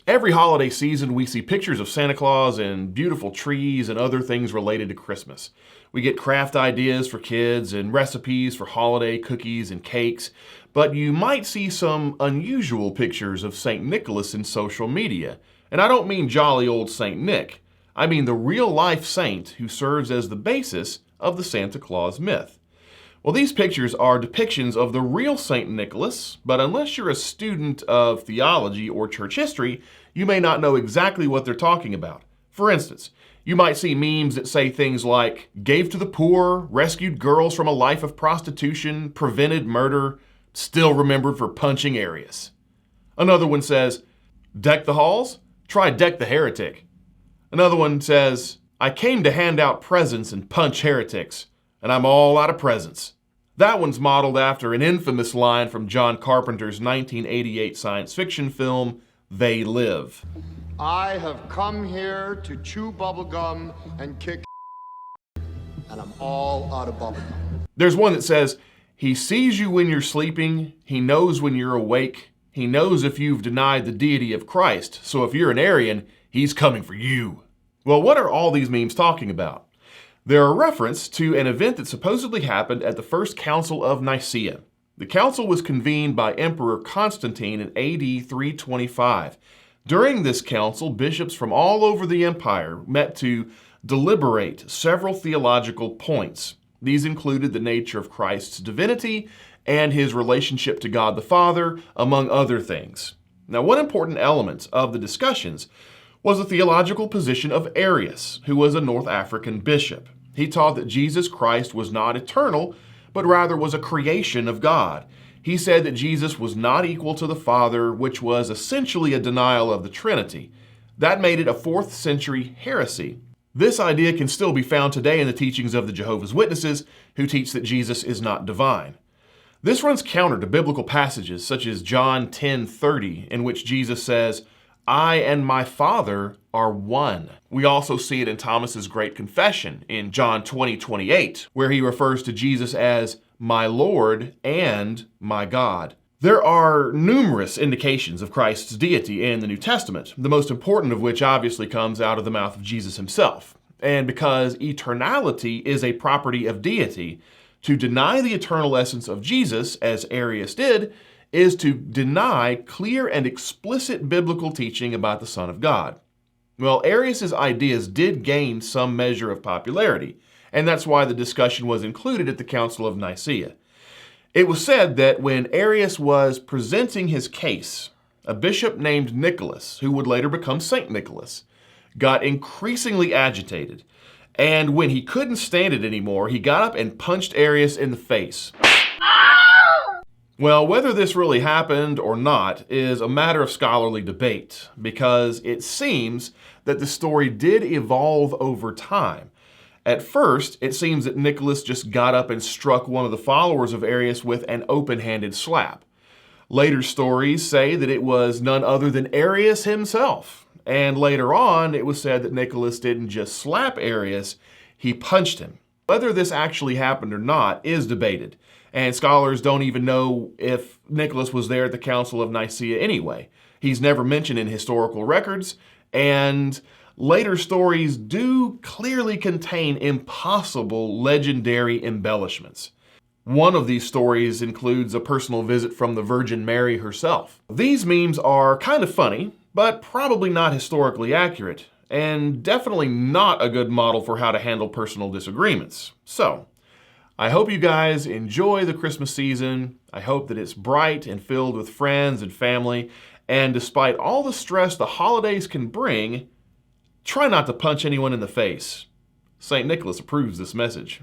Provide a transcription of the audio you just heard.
Every holiday season, we see pictures of Santa Claus and beautiful trees and other things related to Christmas. We get craft ideas for kids and recipes for holiday cookies and cakes, but you might see some unusual pictures of St. Nicholas in social media. And I don't mean jolly old St. Nick. I mean the real-life saint who serves as the basis of the Santa Claus myth. Well, these pictures are depictions of the real St. Nicholas, but unless you're a student of theology or church history, you may not know exactly what they're talking about. For instance, you might see memes that say things like, gave to the poor, rescued girls from a life of prostitution, prevented murder, still remembered for punching Arius. Another one says, deck the halls? Try deck the heretic. Another one says, I came to hand out presents and punch heretics, and I'm all out of presents. That one's modeled after an infamous line from John Carpenter's 1988 science fiction film, They Live. I have come here to chew bubblegum and kick and I'm all out of bubblegum. There's one that says, he sees you when you're sleeping, he knows when you're awake, he knows if you've denied the deity of Christ, so if you're an Arian, he's coming for you. Well, what are all these memes talking about? They're a reference to an event that supposedly happened at the First Council of Nicea. The council was convened by Emperor Constantine in AD 325. During this council, bishops from all over the empire met to deliberate several theological points. These included the nature of Christ's divinity and his relationship to God the Father, among other things. Now, one important element of the discussions was the theological position of Arius, who was a North African bishop. He taught that Jesus Christ was not eternal, but rather was a creation of God. He said that Jesus was not equal to the Father, which was essentially a denial of the Trinity. That made it a 4th century heresy. This idea can still be found today in the teachings of the Jehovah's Witnesses, who teach that Jesus is not divine. This runs counter to biblical passages such as John 10:30, in which Jesus says, I and my Father are one. We also see it in Thomas's Great Confession in John 20:28, where he refers to Jesus as my Lord and my God. There are numerous indications of Christ's deity in the New Testament, the most important of which obviously comes out of the mouth of Jesus himself. And because eternality is a property of deity, to deny the eternal essence of Jesus, as Arius did, is to deny clear and explicit biblical teaching about the Son of God. Well, Arius's ideas did gain some measure of popularity, and that's why the discussion was included at the Council of Nicea. It was said that when Arius was presenting his case, a bishop named Nicholas, who would later become Saint Nicholas, got increasingly agitated, and when he couldn't stand it anymore, he got up and punched Arius in the face. Well, whether this really happened or not is a matter of scholarly debate, because it seems that the story did evolve over time. At first, it seems that Nicholas just got up and struck one of the followers of Arius with an open-handed slap. Later stories say that it was none other than Arius himself, and later on, it was said that Nicholas didn't just slap Arius, he punched him. Whether this actually happened or not is debated, and scholars don't even know if Nicholas was there at the Council of Nicea anyway. He's never mentioned in historical records, and later stories do clearly contain impossible legendary embellishments. One of these stories includes a personal visit from the Virgin Mary herself. These memes are kind of funny, but probably not historically accurate, and definitely not a good model for how to handle personal disagreements. So, I hope you guys enjoy the Christmas season. I hope that it's bright and filled with friends and family, and despite all the stress the holidays can bring, try not to punch anyone in the face. St. Nicholas approves this message.